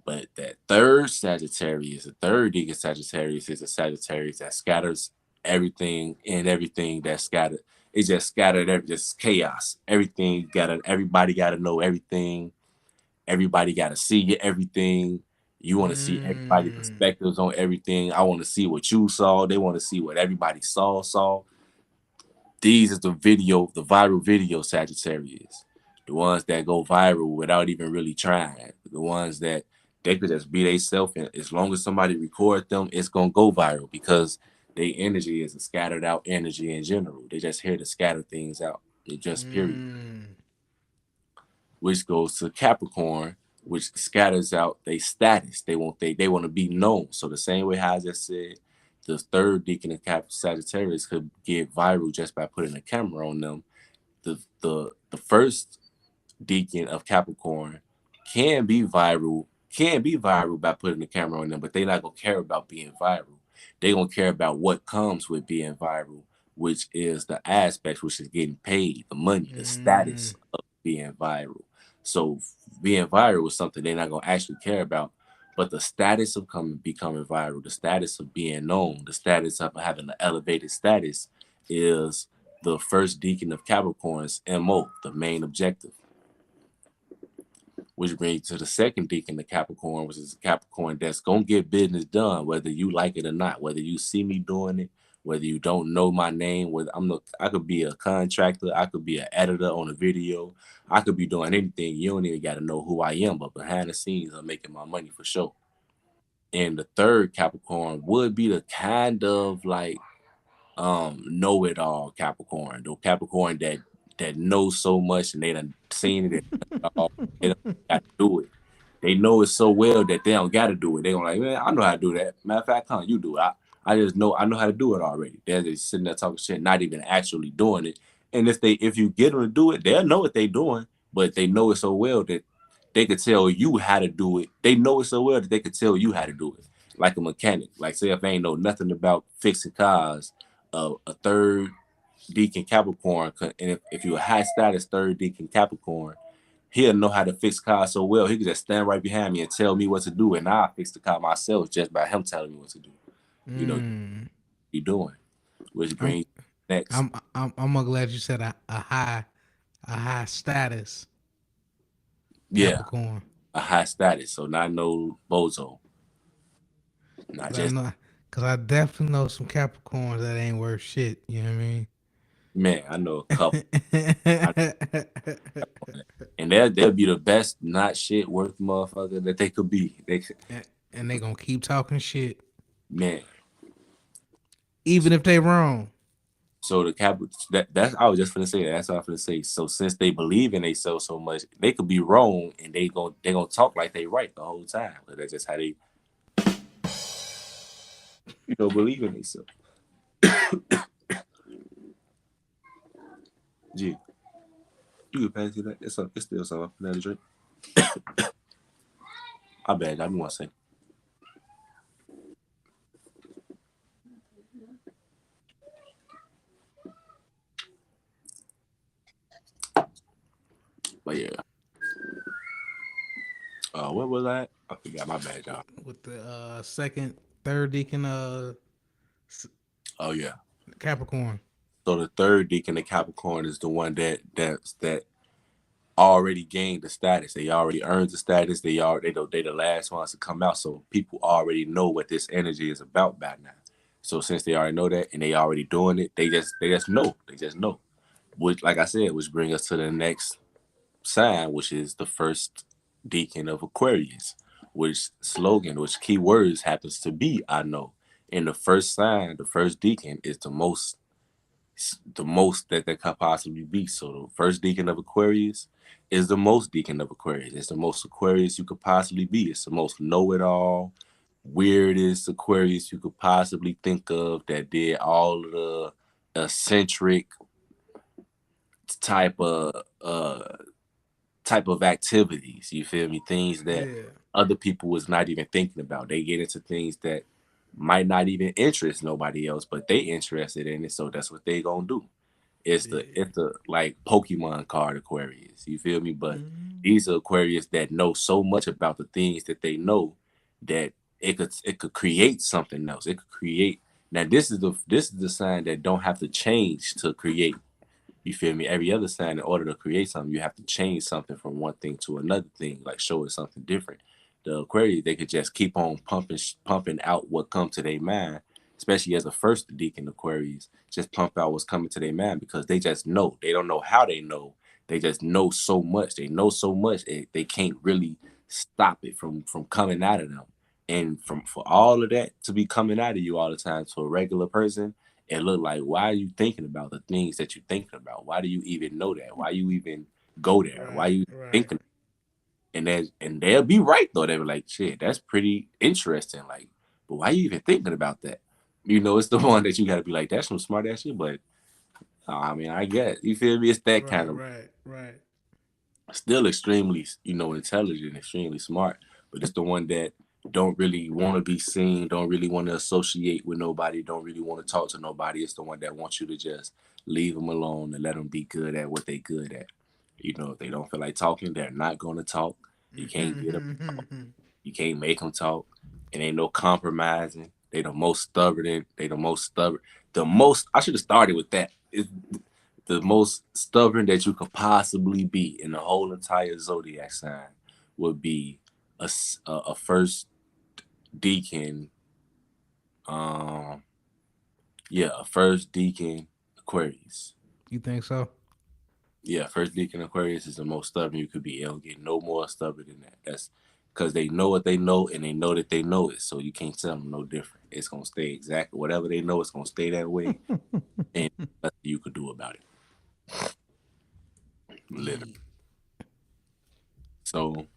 But that third Sagittarius, the third Decan Sagittarius, is a Sagittarius that scatters everything and everything that scattered. It just scattered, just chaos. Everybody gotta know everything. Everybody gotta see everything. You want to see everybody's Mm. perspectives on everything. I want to see what you saw. They want to see what everybody saw. These is the viral video Sagittarius. The ones that go viral without even really trying. The ones that they could just be themselves, and as long as somebody record them, it's gonna go viral because their energy is a scattered out energy in general. They just here to scatter things out. It just period. Mm. Which goes to Capricorn, which scatters out their status. They want to be known. So the same way how I just said, the third deacon of Sagittarius could get viral just by putting a camera on them. The first deacon of Capricorn can be viral by putting the camera on them, but they're not gonna care about being viral. They're gonna care about what comes with being viral, which is the aspects, which is getting paid, the money, the Mm. status of being viral. So being viral is something they're not gonna actually care about. But the status of becoming viral, the status of being known, the status of having an elevated status is the first deacon of Capricorn's MO, the main objective. Which brings to the second deacon, the Capricorn, which is a Capricorn that's gonna get business done, whether you like it or not, whether you see me doing it, whether you don't know my name, whether I could be a contractor, I could be an editor on a video, I could be doing anything. You don't even got to know who I am, but behind the scenes, I'm making my money for sure. And the third Capricorn would be the kind of like know it all Capricorn, the Capricorn that knows so much and they done seen it all. They don't got to do it. They know it so well that they don't got to do it. They gonna like, man, I know how to do that. Matter of fact, come on, you do it. I just know I know how to do it already. They're just sitting there talking shit, not even actually doing it. And if you get them to do it, they'll know what they doing, but they know it so well that they could tell you how to do it. They know it so well that they could tell you how to do it. Like a mechanic. Like say if I ain't know nothing about fixing cars, a third Deacon Capricorn, and if you're a high status third Deacon Capricorn, he'll know how to fix cars so well. He can just stand right behind me and tell me what to do, and I'll fix the car myself just by him telling me what to do. You know, Mm. you doing, which I'm brings next. I'm glad you said a high status Yeah, Capricorn. a high status. So not no bozo, not Cause I just know, cause I definitely know some Capricorns that ain't worth shit. You know what I mean? man. I know a couple. I, and they'll be the best not shit worth motherfucker that they could be. And they gonna keep talking shit, Man. even if they wrong. So the cap that's I was just gonna say that. That's what I was gonna say. So since they believe in themselves so much, they could be wrong and they gonna talk like they right the whole time. But that's just how they believe in themselves. Gee, you can pass it that. It's still something. Another drink. I bad. I want to say. But yeah. What was that? I forgot. My bad, y'all. With the second, third deacon, Oh yeah. Capricorn. So the third deacon, the Capricorn, is the one that already gained the status. They already earned the status. They the last ones to come out. So people already know what this energy is about by now. So since they already know that and they already doing it, they just know. They just know. Which, like I said, which brings us to the next sign, which is the first deacon of Aquarius, which slogan, which key words happens to be I know. And the first sign, the first deacon is the most that there could possibly be. So the first deacon of Aquarius is the most deacon of Aquarius. It's the most Aquarius you could possibly be. It's the most know-it-all, weirdest Aquarius you could possibly think of that did all of the eccentric type of type of activities. You feel me? Things that Yeah. other people was not even thinking about. They get into things that might not even interest nobody else, but they interested in it. So that's what they gonna do. It's the like Pokemon card Aquarius. You feel me? But these are Aquarius that know so much about the things that they know that it could create something else. It could create. Now this is the sign that don't have to change to create. You feel me? Every other sign, in order to create something, you have to change something from one thing to another thing, like show it something different. The Aquarius, they could just keep on pumping out what comes to their mind, especially as a first deacon Aquarius, just pump out what's coming to their mind because they just know. They don't know how they know. They just know so much. They know so much they can't really stop it from coming out of them. And from for all of that to be coming out of you all the time to a regular person, and look like, why are you thinking about the things that you're thinking about? Why do you even know that? Why you even go there? Why Right. you Right. thinking? And they'll be right though. They were like, shit, that's pretty interesting. Like, but why you even thinking about that? It's the one that you gotta be like, that's some smart ass shit. But I mean, I guess you feel me. It's that kind Right. of Right. Right. still extremely, intelligent, extremely smart, but it's the one that don't really want to be seen, don't really want to associate with nobody, don't really want to talk to nobody. It's the one that wants you to just leave them alone and let them be good at what they good at. If they don't feel like talking, they're not going to talk. You can't get them. You can't make them talk. And ain't no compromising. They the most stubborn. They the most stubborn. The most. I should have started with that. It's the most stubborn that you could possibly be in the whole entire zodiac sign would be a first deacon. Um, yeah, a first deacon Aquarius. You think so? Yeah, first deacon Aquarius is the most stubborn you could be. It don't get no more stubborn than that. That's because they know what they know and they know that they know it. So you can't tell them no different. It's gonna stay exactly whatever they know. It's gonna stay that way, and nothing you could do about it. Literally. So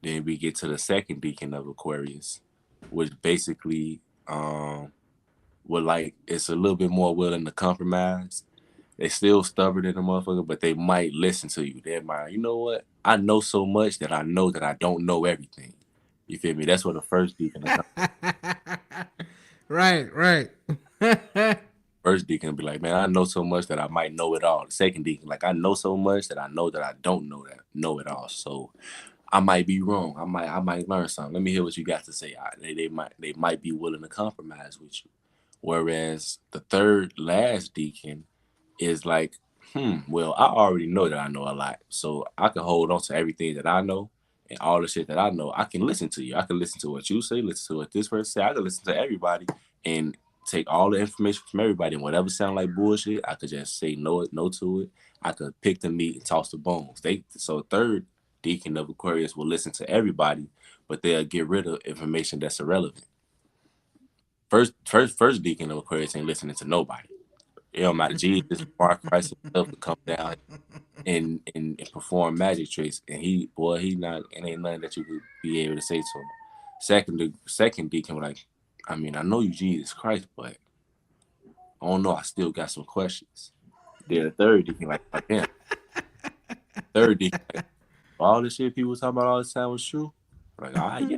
then we get to the second deacon of Aquarius, which basically would like it's a little bit more willing to compromise. They still stubborn in the motherfucker, but they might listen to you. They might, you know what? I know so much that I know that I don't know everything. You feel me? That's what the first deacon of Right. Right. first deacon will be like, man, I know so much that I might know it all. The second deacon, like, I know so much that I know that I don't know it all. So I might be wrong. I might learn something. Let me hear what you got to say. They might be willing to compromise with you. Whereas the third last deacon is like, well, I already know that I know a lot. So I can hold on to everything that I know and all the shit that I know. I can listen to you. I can listen to what you say, listen to what this person say. I can listen to everybody and take all the information from everybody. And whatever sound like bullshit, I could just say no to it. I could pick the meat and toss the bones. So third Decan of Aquarius will listen to everybody, but they'll get rid of information that's irrelevant. First Decan of Aquarius ain't listening to nobody. It don't matter. Jesus, Mark Christ himself to come down and perform magic tricks, and he not, it ain't nothing that you could be able to say to him. Second Deacon was like, I mean, I know you Jesus Christ, but I don't know, I still got some questions. Then the third Deacon like damn. Third Deacon like, all this shit people was talking about all this time was true. Like, all right, yeah,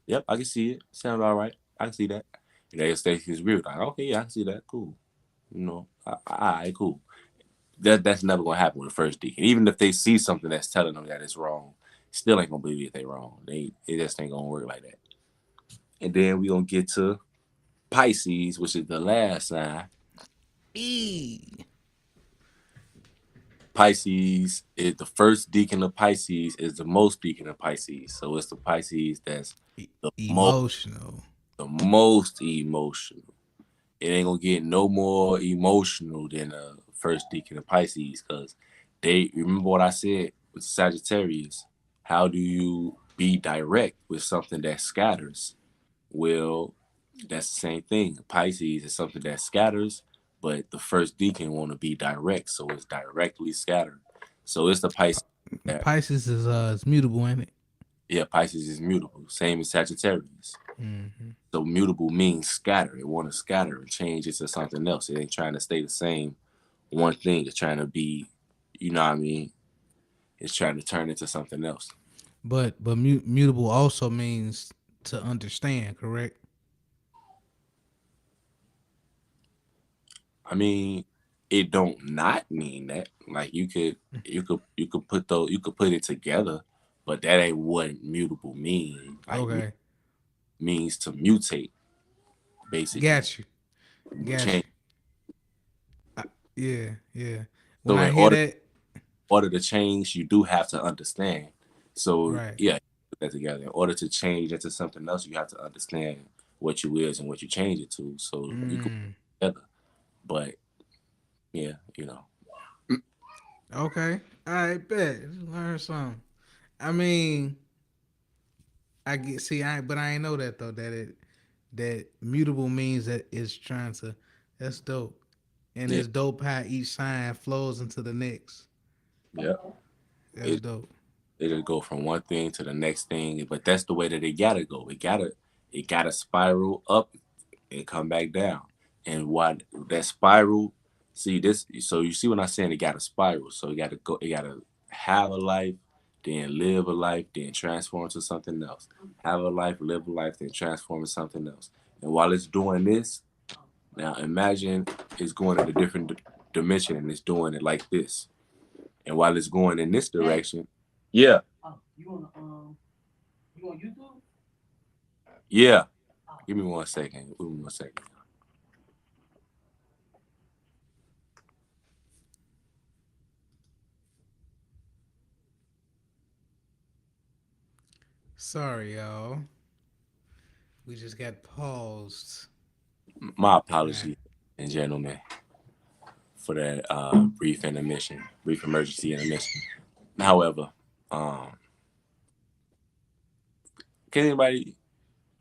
yep, I can see it. Sounds all right. I can see that. And they say he's real. Like, okay, yeah, I can see that. Cool. You know, all right, cool. That's never gonna happen with the first Deacon. Even if they see something that's telling them that it's wrong, still ain't gonna believe it they wrong. It just ain't gonna work like that. And then we gonna get to Pisces, which is the last sign. Pisces is the first deacon of Pisces, is the most deacon of Pisces. So it's the Pisces that's Emotional. the most emotional. It ain't gonna get no more emotional than the first deacon of Pisces, because they remember what I said with Sagittarius. How do you be direct with something that scatters? Well, that's the same thing. Pisces is something that scatters, but the first deacon want to be direct, so it's directly scattered. So it's the Pisces. Pisces is mutable, ain't it? Yeah, Pisces is mutable, same as Sagittarius. So mutable means scatter. It want to scatter and change it to something else. It ain't trying to stay the same one thing. It's trying to be, you know what I mean? It's trying to turn into something else. But mutable also means to understand, correct? I mean, it don't not mean that. Like you could put it together, but that ain't what mutable mean. Like Okay, means to mutate, basically. got you, got Change. you. Yeah, yeah. When So I in hear that, order to change, you do have to understand. So right. yeah, put that together. In order to change into something else, you have to understand what you is and what you change it to. So you can put it together. But yeah, you know. Okay, I bet. Learn something. I mean, I get see, but I ain't know that though. That mutable means that it's trying to. That's dope, and Yeah, it's dope how each sign flows into the next. yeah. That's It dope. it'll go from one thing to the next thing, but that's the way that it gotta go. It gotta spiral up and come back down. And what that spiral, see this, so you see when I saying it got to spiral. So it gotta have a life, then live a life, then transform to something else. Have a life, live a life, then transform to something else. And while it's doing this, now imagine it's going in a different dimension and it's doing it like this. And while it's going in this direction, yeah, yeah. Give me 1 second. Give me 1 second. Sorry, y'all. We just got paused. My Right. apologies, and gentlemen, for that brief emergency intermission. However, um, can anybody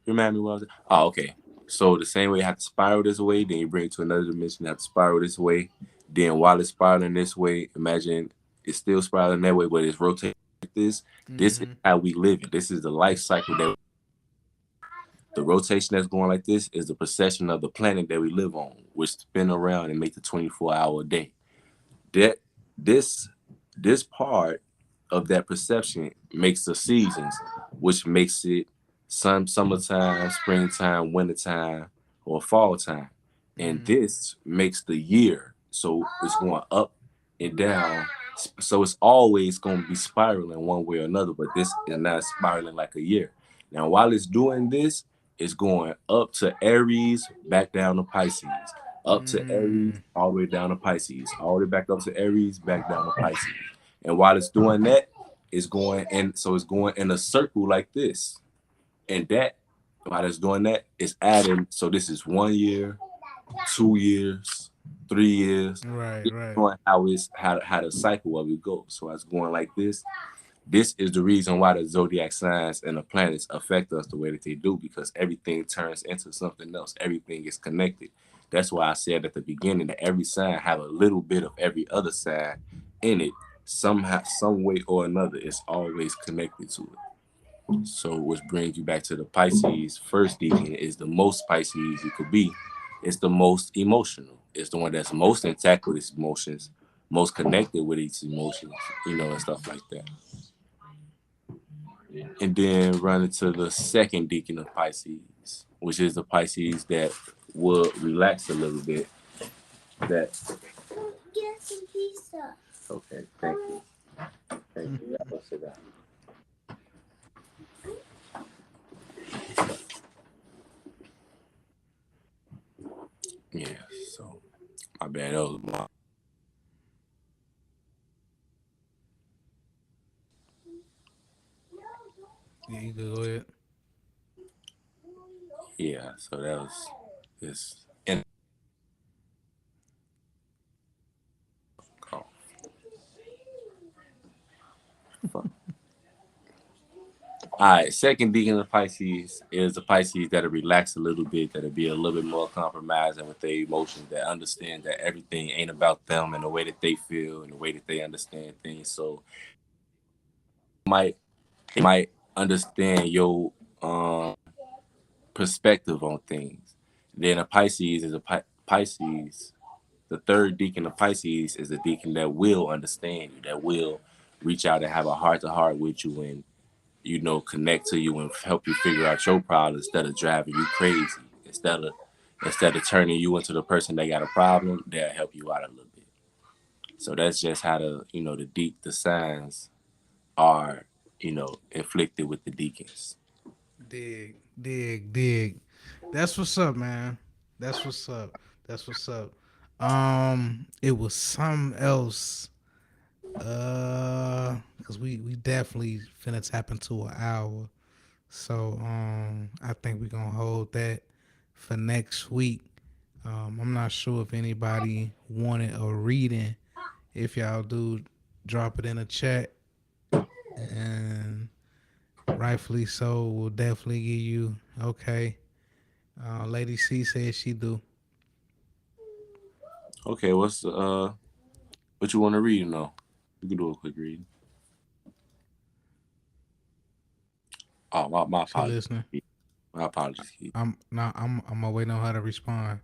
remind me what I was? Oh, okay. So the same way you have to spiral this way, then you bring it to another dimension, you have to spiral this way. Then while it's spiraling this way, imagine it's still spiraling that way, but it's rotating like this. This is how we live it. This is the life cycle that the rotation that's going like this is the precession of the planet that we live on, which spin around and make the 24-hour day. That this this part of that perception makes the seasons, which makes it summertime, springtime, wintertime, or fall time. And this makes the year. So it's going up and down. So it's always going to be spiraling one way or another, but this is not spiraling like a year. Now, while it's doing this, it's going up to Aries, back down to Pisces, up to Aries, all the way down to Pisces, all the way back up to Aries, back down to Pisces. And while it's doing that, it's going, and so it's going in a circle like this. And that, while it's doing that, it's adding. So this is 1 year, 2 years, 3 years. Right, It's right. going how the cycle of it goes. So it's going like this. This is the reason why the zodiac signs and the planets affect us the way that they do, because everything turns into something else. Everything is connected. That's why I said at the beginning that every sign have a little bit of every other sign in it. Somehow, some way or another, it's always connected to it. So, which brings you back to the Pisces. First deacon is the most Pisces you could be. It's the most emotional. It's the one that's most intact with its emotions, most connected with its emotions, and stuff like that. And then run into the second deacon of Pisces, which is the Pisces that will relax a little bit. That Get some pizza. Okay, thank you. Thank you. I'll sit down. Yeah, so my bad. That was my Yeah, you could go ahead. yeah. So that was this. And oh, fuck. All right, second deacon of Pisces is the Pisces that'll relax a little bit, that'll be a little bit more compromising with their emotions, that understand that everything ain't about them and the way that they feel and the way that they understand things. So might they might understand your perspective on things. Then a Pisces is a Pisces. The third deacon of Pisces is a deacon that will understand you, that will reach out and have a heart to heart with you, and connect to you and help you figure out your problem instead of driving you crazy. Instead of turning you into the person that got a problem, they'll help you out a little bit. So that's just how the signs are, inflicted with the deacons. Dig, dig, dig. That's what's up, man. That's what's up. That's what's up. It was something else. Cause we definitely finna tap into an hour. So I think we're gonna hold that for next week. I'm not sure if anybody wanted a reading. If y'all do, drop it in the chat, and rightfully so, we'll definitely give you. Okay. Lady C says she do. Okay, what you want to read? No, you can do a quick read. Oh, my She apologies. listening. My apologies, Keith. I'm waiting on her to respond.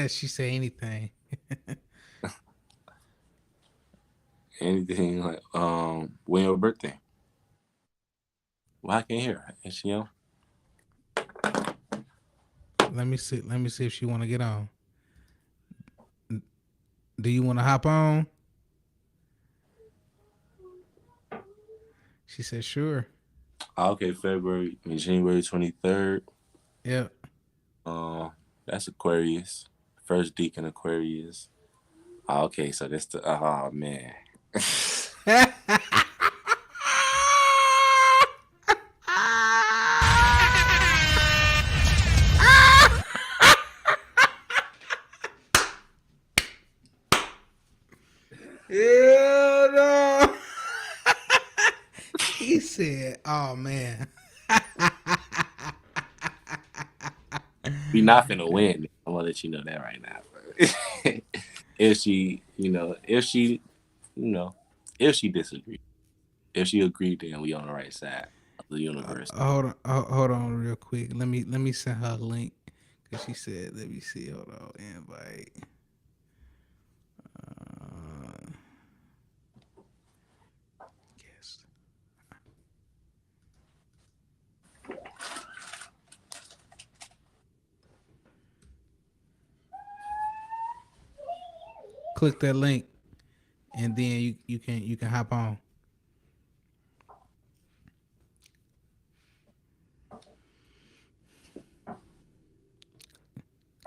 She say anything. Anything like when your birthday? Well, I can't hear her. Is she on? Let me see. Let me see if she want to get on. Do you want to hop on? She said sure. Okay, January 23rd. Yep. Uh, that's Aquarius. First deacon Aquarius. Okay, so that's the oh man. Yeah, no. He said, "Oh man." We not finna win. I'm gonna let you know that right now. if she, you know, if she disagreed, if she agreed, then we on the right side of the universe. Hold on, real quick. Let me send her a link because she said, "Let me see." Hold on, invite. Uh, yes. Click that link, and then you can hop on.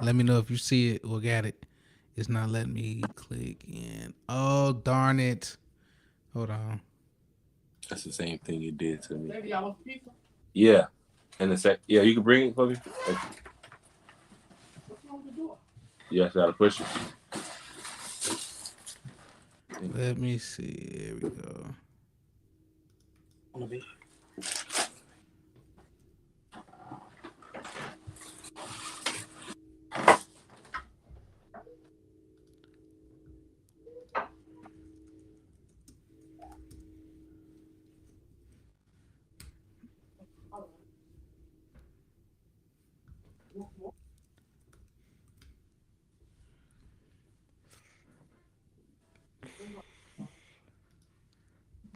Let me know if you see it or got it. It's not letting me click in. Oh darn it! Hold on. That's the same thing you did to me. Yeah, and yeah, you can bring it for me. You actually gotta push it. Let me see. There we go.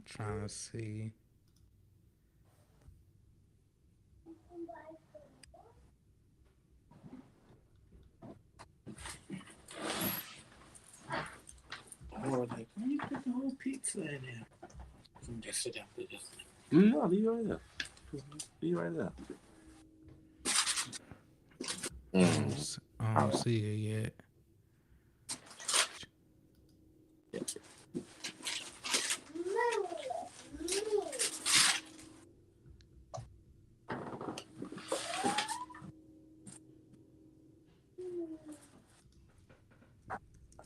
Trying to see. You put the whole pizza in there. Just sit down for this. No, leave it right there. Leave it right there. I don't see it yet.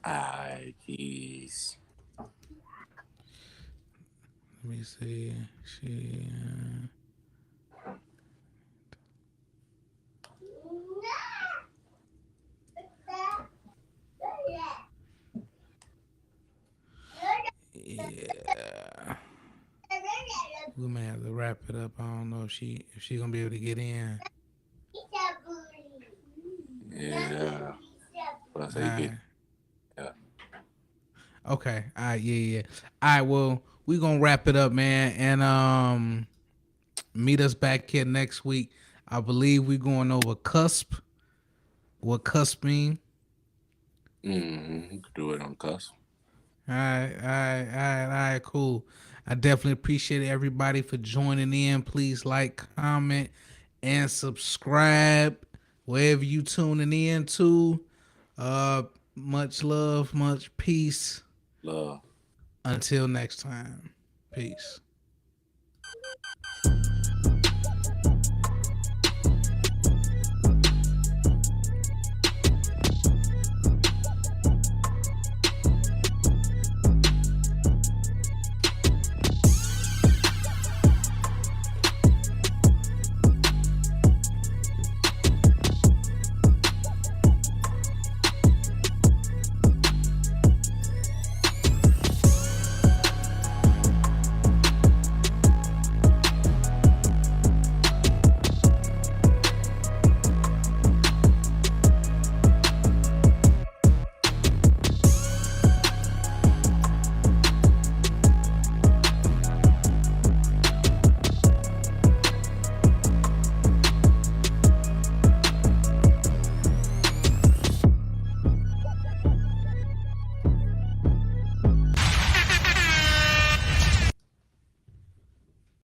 Alright, jeez. Let me see. She. Yeah. We may have to wrap it up. I don't know if she gonna be able to get in. Yeah. But I say Alright. yeah. Okay. All right. Yeah. All right. Well, we gonna wrap it up, man, and meet us back here next week. I believe we going over cusp. What cusp mean? You could do it on cusp. All right, cool. I definitely appreciate everybody for joining in. Please like, comment, and subscribe wherever you tuning in to. Much love, much peace. Love. Until next time. Peace.